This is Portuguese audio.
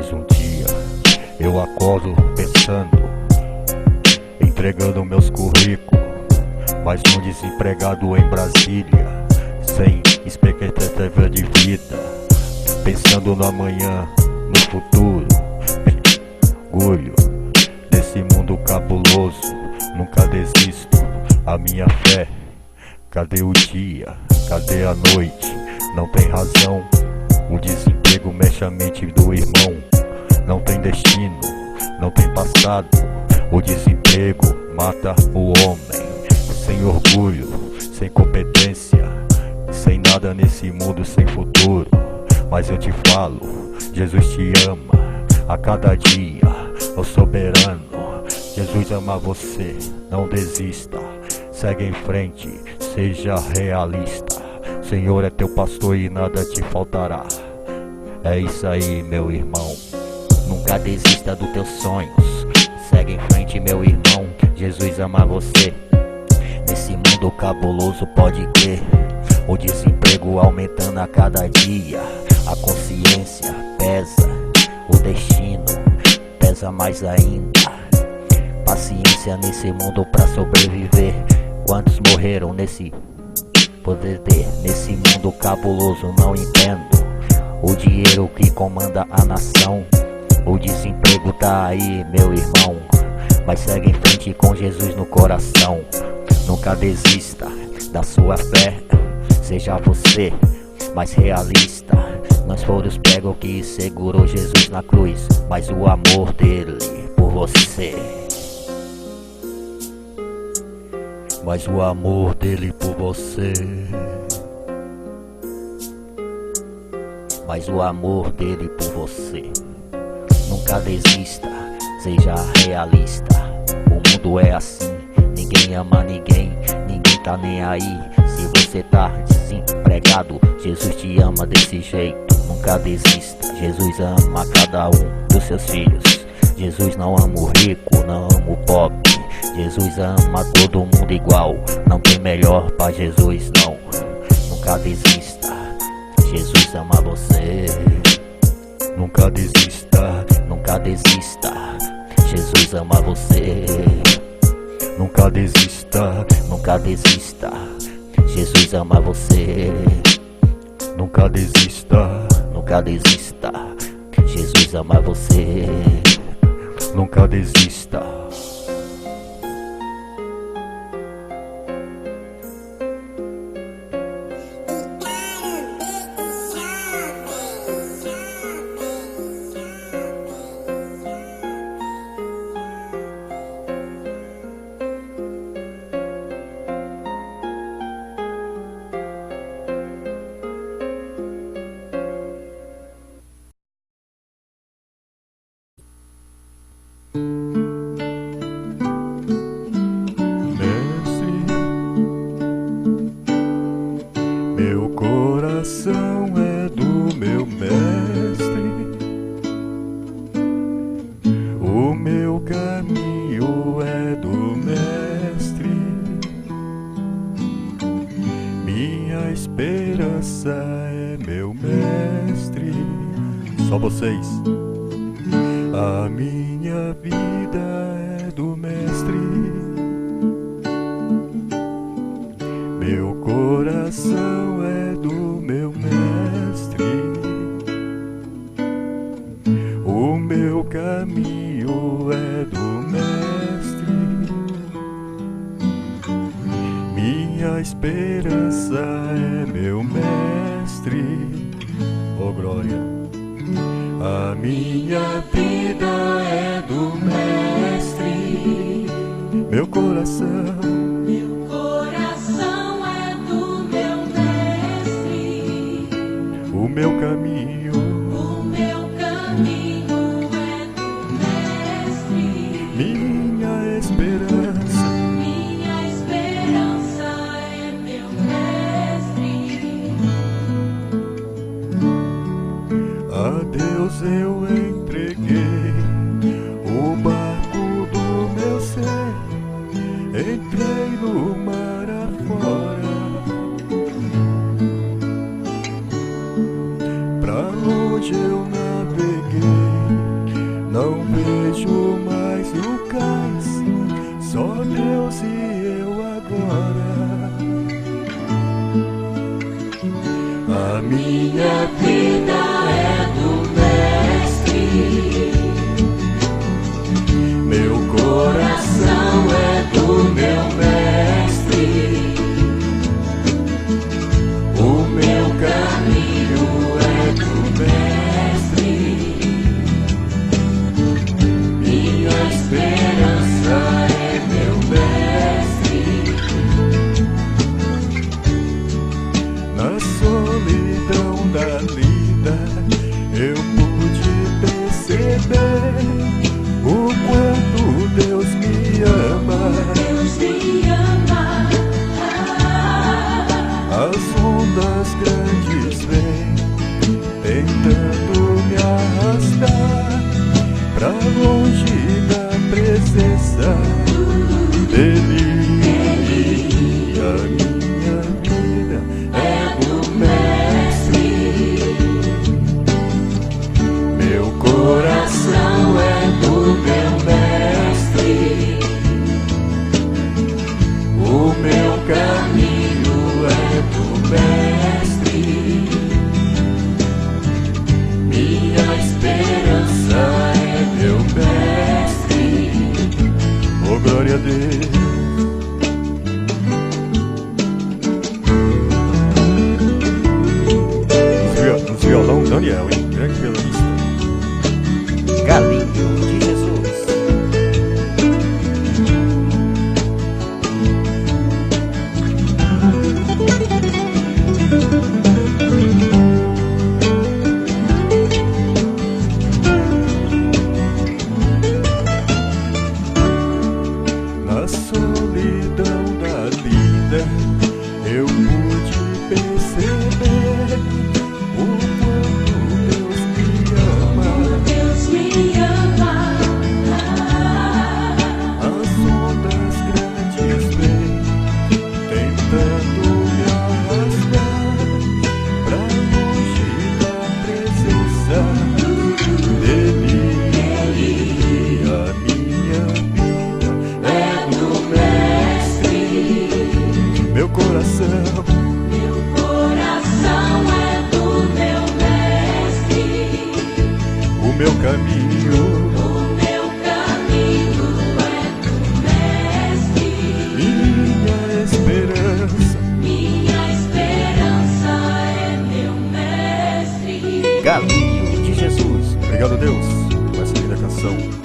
Mais um dia eu acordo pensando, entregando meus currículos, mais um desempregado em Brasília, sem expectativa de vida, pensando no amanhã, no futuro. Orgulho desse mundo cabuloso, nunca desisto. A minha fé, cadê o dia? Cadê a noite? Não tem razão. O desemprego mexe a mente do irmão. Não tem destino, não tem passado. O desemprego mata o homem. Sem orgulho, sem competência, sem nada nesse mundo, sem futuro. Mas eu te falo, Jesus te ama a cada dia, o soberano. Jesus ama você, não desista, segue em frente, seja realista. O Senhor é teu pastor e nada te faltará. É isso aí, meu irmão. Nunca desista dos teus sonhos, segue em frente, meu irmão. Jesus ama você. Nesse mundo cabuloso, pode crer, o desemprego aumentando a cada dia. A consciência pesa, o destino pesa mais ainda. Paciência nesse mundo pra sobreviver. Quantos morreram nesse poder? Nesse mundo cabuloso, não entendo o dinheiro que comanda a nação. O desemprego tá aí, meu irmão, mas segue em frente com Jesus no coração. Nunca desista da sua fé, seja você mais realista. Nós foram os pregos que segurou Jesus na cruz, mas o amor dele por você. Mas o amor dele por você. Mas o amor dele por você. Nunca desista, seja realista. O mundo é assim, ninguém ama ninguém, ninguém tá nem aí. Se você tá desempregado, Jesus te ama desse jeito. Nunca desista, Jesus ama cada um dos seus filhos. Jesus não ama o rico, não ama o pobre. Jesus ama todo mundo igual, não tem melhor pra Jesus não. Nunca desista, Jesus ama você. Nunca desista, nunca desista, Jesus ama você. Nunca desista, nunca desista, Jesus ama você. Nunca desista, nunca desista, Jesus ama você. Nunca desista. Meu coração é do meu mestre, o meu caminho é do mestre, minha esperança é meu mestre. Só vocês. A minha vida é do mestre, meu coração é do meu mestre, o meu caminho é do mestre, minha esperança é meu mestre. Oh glória! A minha vida é do mestre, meu coração é do meu mestre, o meu caminho é do mestre, minha esperança é meu mestre. A Deus eu entreguei o barco do meu ser, entrei no mar afora, pra longe eu naveguei, minha vida é do Mestre. Meu coração é do meu Mestre. O meu caminho é do Mestre. Minha esperança é meu Mestre. Na solidão da vida eu pude perceber o quanto Deus me ama. Deus me ama. As ondas grandes vêm tentando me arrastar pra longe da presença dele. A minha vida é do Mestre. Meu coração é do meu Mestre. O meu caminho é do Mestre. Minha esperança é meu Mestre. Oh, glória a Deus. Nos violão, Daniel, hein? Grande violonista. Galinho de Jesus. Na solidão da vida eu pude perceber o quanto Deus me ama. Deus me ama. As ondas grandes vêm tentando me arrastar pra longe da presença dele. A minha vida é do Mestre. Meu coração É do meu Mestre. o meu caminho, O meu caminho é do Mestre. minha esperança. Minha esperança é meu Mestre. Galinho de Jesus. Obrigado, Deus, por essa linda canção.